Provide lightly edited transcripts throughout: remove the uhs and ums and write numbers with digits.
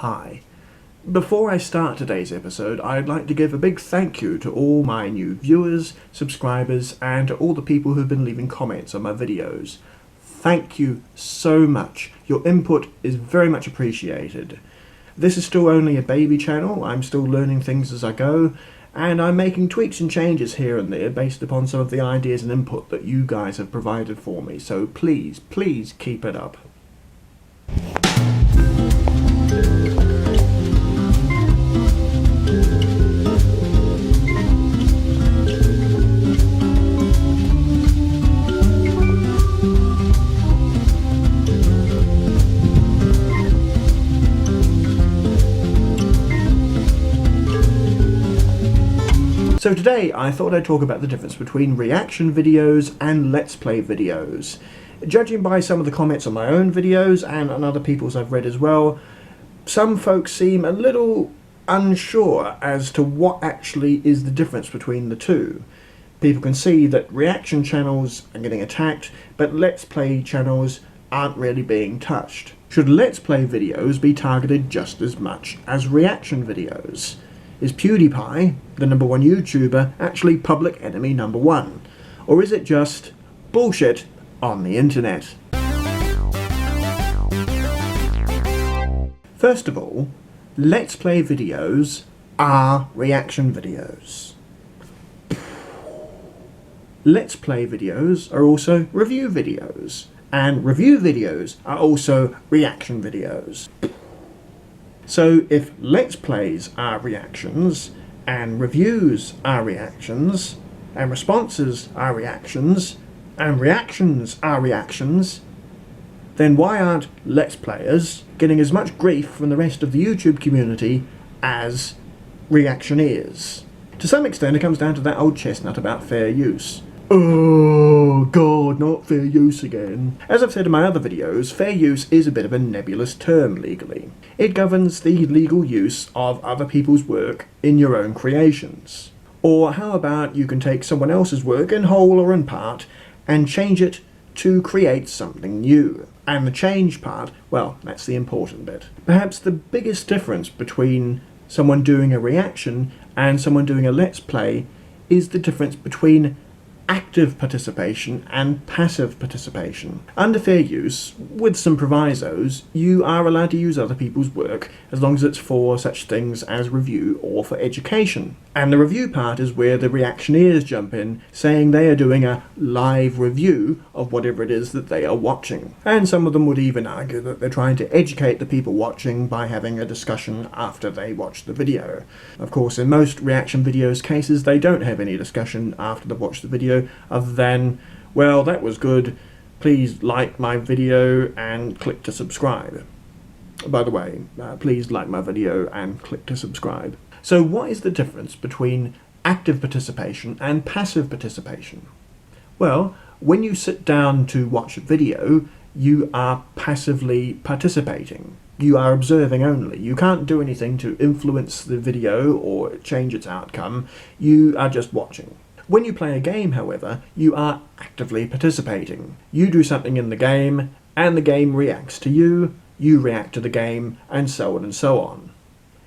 Hi. Before I start today's episode, I'd like to give a big thank you to all my new viewers, subscribers, and to all the people who've been leaving comments on my videos. Thank you so much. Your input is very much appreciated. This is still only a baby channel, I'm still learning things as I go, and I'm making tweaks and changes here and there based upon some of the ideas and input that you guys have provided for me, so please keep it up. So today I thought I'd talk about the difference between reaction videos and Let's Play videos. Judging by some of the comments on my own videos and on other people's I've read as well, some folks seem a little unsure as to what actually is the difference between the two. People can see that reaction channels are getting attacked, but Let's Play channels aren't really being touched. Should Let's Play videos be targeted just as much as reaction videos? Is PewDiePie, the #1 YouTuber, actually public enemy #1? Or is it just bullshit on the internet? First of all, Let's Play videos are reaction videos. Let's Play videos are also review videos, and review videos are also reaction videos. So if Let's Plays are reactions, and reviews are reactions, and responses are reactions, and reactions are reactions, then why aren't Let's Players getting as much grief from the rest of the YouTube community as reactioneers? To some extent it comes down to that old chestnut about fair use. Oh god, not fair use again. As I've said in my other videos, fair use is a bit of a nebulous term legally. It governs the legal use of other people's work in your own creations. Or how about you can take someone else's work in whole or in part and change it to create something new. And the change part, well, that's the important bit. Perhaps the biggest difference between someone doing a reaction and someone doing a Let's Play is the difference between active participation and passive participation. Under fair use, with some provisos, you are allowed to use other people's work as long as it's for such things as review or for education. And the review part is where the reactioneers jump in, saying they are doing a live review of whatever it is that they are watching. And some of them would even argue that they're trying to educate the people watching by having a discussion after they watch the video. Of course, in most reaction videos cases, they don't have any discussion after they've watched the video, other than, well, that was good, please like my video and click to subscribe. By the way, please like my video and click to subscribe. So what is the difference between active participation and passive participation? Well, when you sit down to watch a video, you are passively participating. You are observing only. You can't do anything to influence the video or change its outcome. You are just watching. When you play a game, however, you are actively participating. You do something in the game, and the game reacts to you, you react to the game, and so on and so on.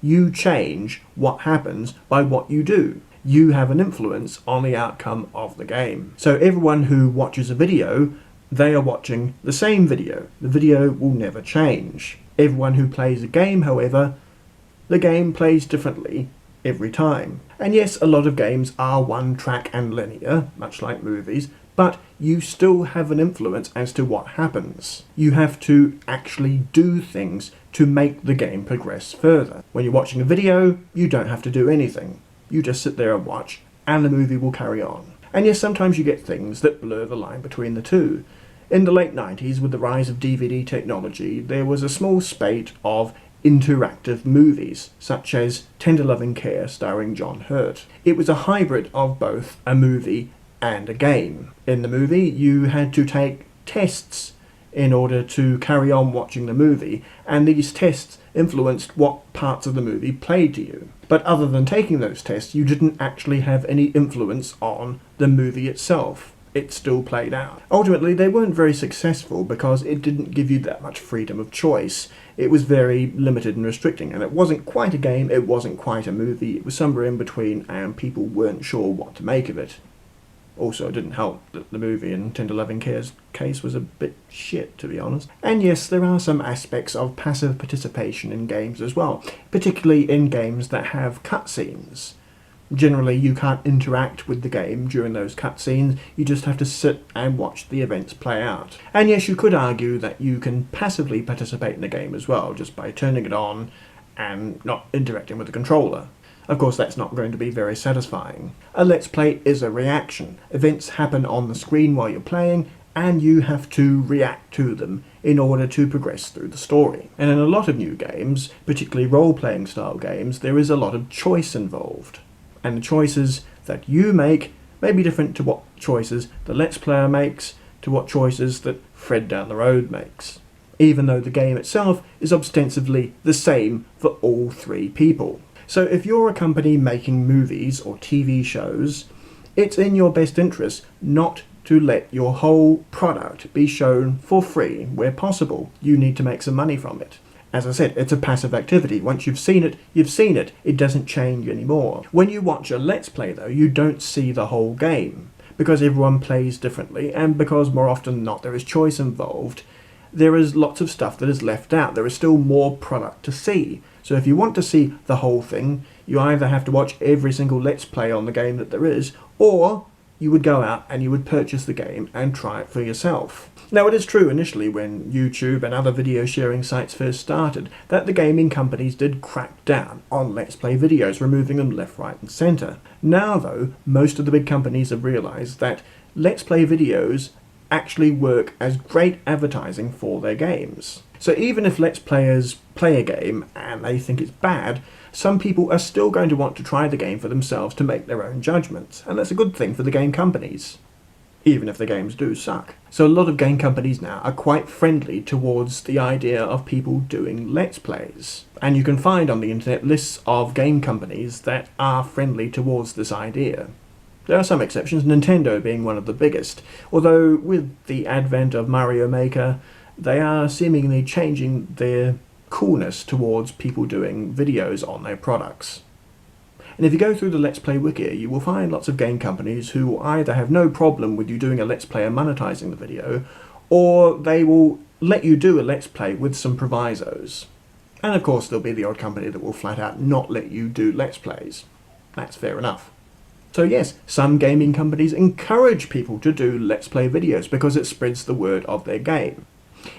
You change what happens by what you do. You have an influence on the outcome of the game. So everyone who watches a video, they are watching the same video. The video will never change. Everyone who plays a game, however, the game plays differently every time. And yes, a lot of games are one track and linear, much like movies, but you still have an influence as to what happens. You have to actually do things to make the game progress further. When you're watching a video, you don't have to do anything. You just sit there and watch, and the movie will carry on. And yes, sometimes you get things that blur the line between the two. In the late 90s, with the rise of DVD technology, there was a small spate of interactive movies, such as Tender Loving Care starring John Hurt. It was a hybrid of both a movie and a game. In the movie, you had to take tests in order to carry on watching the movie, and these tests influenced what parts of the movie played to you. But other than taking those tests, you didn't actually have any influence on the movie itself. it still played out. Ultimately, they weren't very successful because it didn't give you that much freedom of choice. It was very limited and restricting, and it wasn't quite a game, it wasn't quite a movie, it was somewhere in between, and people weren't sure what to make of it. Also, it didn't help that the movie in 10 to 11 case was a bit shit, to be honest. And yes, there are some aspects of passive participation in games as well, particularly in games that have cutscenes. Generally, you can't interact with the game during those cutscenes, you just have to sit and watch the events play out. And yes, you could argue that you can passively participate in the game as well, just by turning it on and not interacting with the controller. Of course, that's not going to be very satisfying. A Let's Play is a reaction. Events happen on the screen while you're playing, and you have to react to them in order to progress through the story. And in a lot of new games, particularly role-playing style games, there is a lot of choice involved. And the choices that you make may be different to what choices the Let's Player makes, to what choices that Fred down the road makes. Even though the game itself is ostensibly the same for all three people. So if you're a company making movies or TV shows, it's in your best interest not to let your whole product be shown for free where possible. You need to make some money from it. As I said, it's a passive activity. Once you've seen it, you've seen it. It doesn't change anymore. When you watch a Let's Play though, you don't see the whole game. Because everyone plays differently, and because more often than not there is choice involved, there is lots of stuff that is left out. There is still more product to see. So if you want to see the whole thing, you either have to watch every single Let's Play on the game that there is, or you would go out and you would purchase the game and try it for yourself. Now, it is true initially when YouTube and other video sharing sites first started that the gaming companies did crack down on Let's Play videos, removing them left, right and centre. Now though, most of the big companies have realised that Let's Play videos actually work as great advertising for their games. So even if Let's Players play a game and they think it's bad, some people are still going to want to try the game for themselves to make their own judgments, and that's a good thing for the game companies, even if the games do suck. So a lot of game companies now are quite friendly towards the idea of people doing Let's Plays. And you can find on the internet lists of game companies that are friendly towards this idea. There are some exceptions, Nintendo being one of the biggest, although with the advent of Mario Maker, they are seemingly changing their coolness towards people doing videos on their products. And if you go through the Let's Play wiki, you will find lots of game companies who either have no problem with you doing a Let's Play and monetizing the video, or they will let you do a Let's Play with some provisos. And of course there'll be the odd company that will flat out not let you do Let's Plays. That's fair enough. So yes, some gaming companies encourage people to do Let's Play videos because it spreads the word of their game.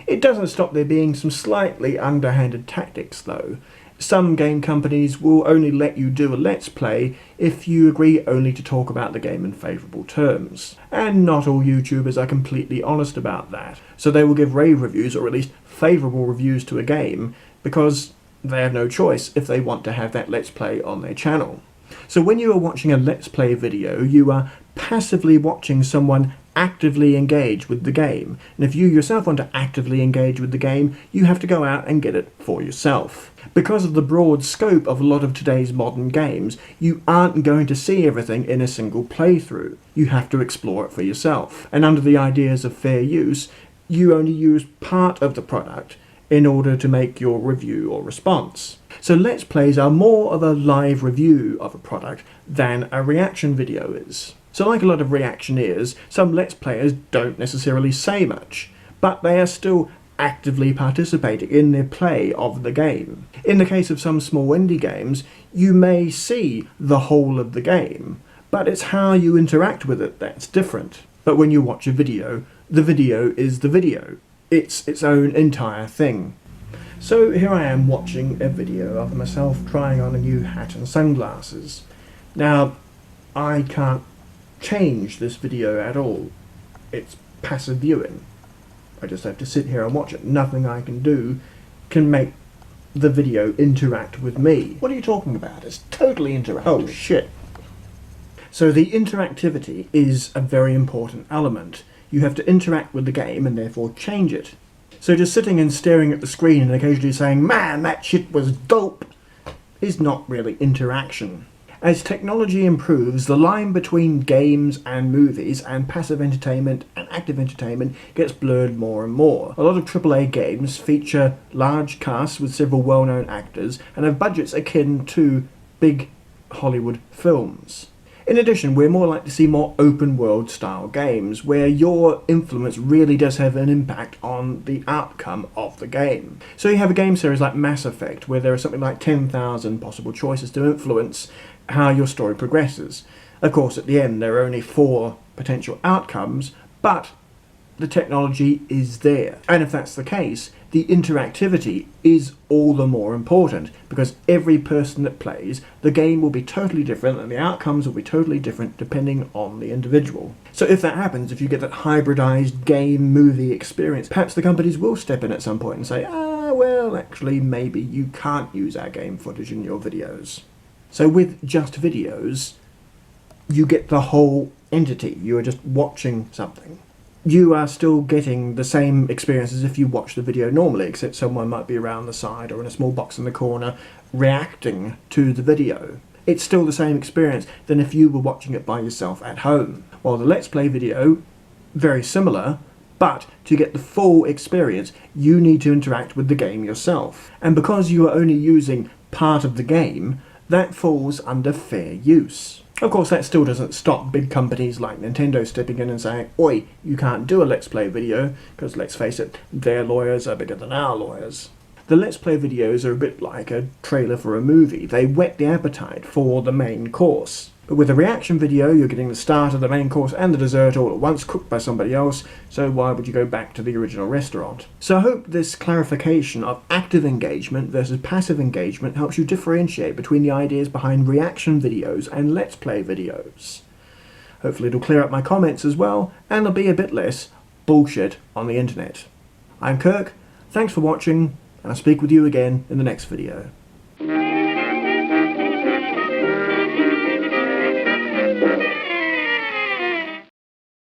It doesn't stop there being some slightly underhanded tactics though. Some game companies will only let you do a Let's Play if you agree only to talk about the game in favourable terms. And not all YouTubers are completely honest about that. So they will give rave reviews, or at least favourable reviews to a game, because they have no choice if they want to have that Let's Play on their channel. So when you are watching a Let's Play video, you are passively watching someone actively engage with the game. And if you yourself want to actively engage with the game, you have to go out and get it for yourself. Because of the broad scope of a lot of today's modern games, you aren't going to see everything in a single playthrough. You have to explore it for yourself. And under the ideas of fair use, you only use part of the product in order to make your review or response. So Let's Plays are more of a live review of a product than a reaction video is. So like a lot of reactioneers, some Let's Players don't necessarily say much, but they are still actively participating in their play of the game. In the case of some small indie games, you may see the whole of the game, but it's how you interact with it that's different. But when you watch a video, the video is the video. It's its own entire thing. So here I am watching a video of myself trying on a new hat and sunglasses. Now, I can't change this video at all. It's passive viewing. I just have to sit here and watch it. Nothing I can do can make the video interact with me. What are you talking about? It's totally interactive. Oh shit. So the interactivity is a very important element. You have to interact with the game and therefore change it. So just sitting and staring at the screen and occasionally saying, "Man, that shit was dope," is not really interaction. As technology improves, the line between games and movies and passive entertainment and active entertainment gets blurred more and more. A lot of AAA games feature large casts with several well-known actors and have budgets akin to big Hollywood films. In addition, we're more likely to see more open-world style games, where your influence really does have an impact on the outcome of the game. So you have a game series like Mass Effect, where there are something like 10,000 possible choices to influence how your story progresses. Of course, at the end, there are only 4 potential outcomes, but the technology is there. And if that's the case, the interactivity is all the more important, because every person that plays, the game will be totally different and the outcomes will be totally different depending on the individual. So if that happens, if you get that hybridized game-movie experience, perhaps the companies will step in at some point and say, well, actually, maybe you can't use our game footage in your videos. So with just videos, you get the whole entity. You are just watching something. You are still getting the same experience as if you watch the video normally, except someone might be around the side or in a small box in the corner reacting to the video. It's still the same experience than if you were watching it by yourself at home. While the Let's Play video, very similar, but to get the full experience, you need to interact with the game yourself. And because you are only using part of the game, that falls under fair use. Of course, that still doesn't stop big companies like Nintendo stepping in and saying, oi, you can't do a Let's Play video, because let's face it, their lawyers are bigger than our lawyers. The Let's Play videos are a bit like a trailer for a movie. They whet the appetite for the main course. But with a reaction video, you're getting the starter, the main course and the dessert all at once, cooked by somebody else, so why would you go back to the original restaurant? So I hope this clarification of active engagement versus passive engagement helps you differentiate between the ideas behind reaction videos and Let's Play videos. Hopefully it'll clear up my comments as well, and there'll be a bit less bullshit on the internet. I'm Kirk, thanks for watching, and I'll speak with you again in the next video.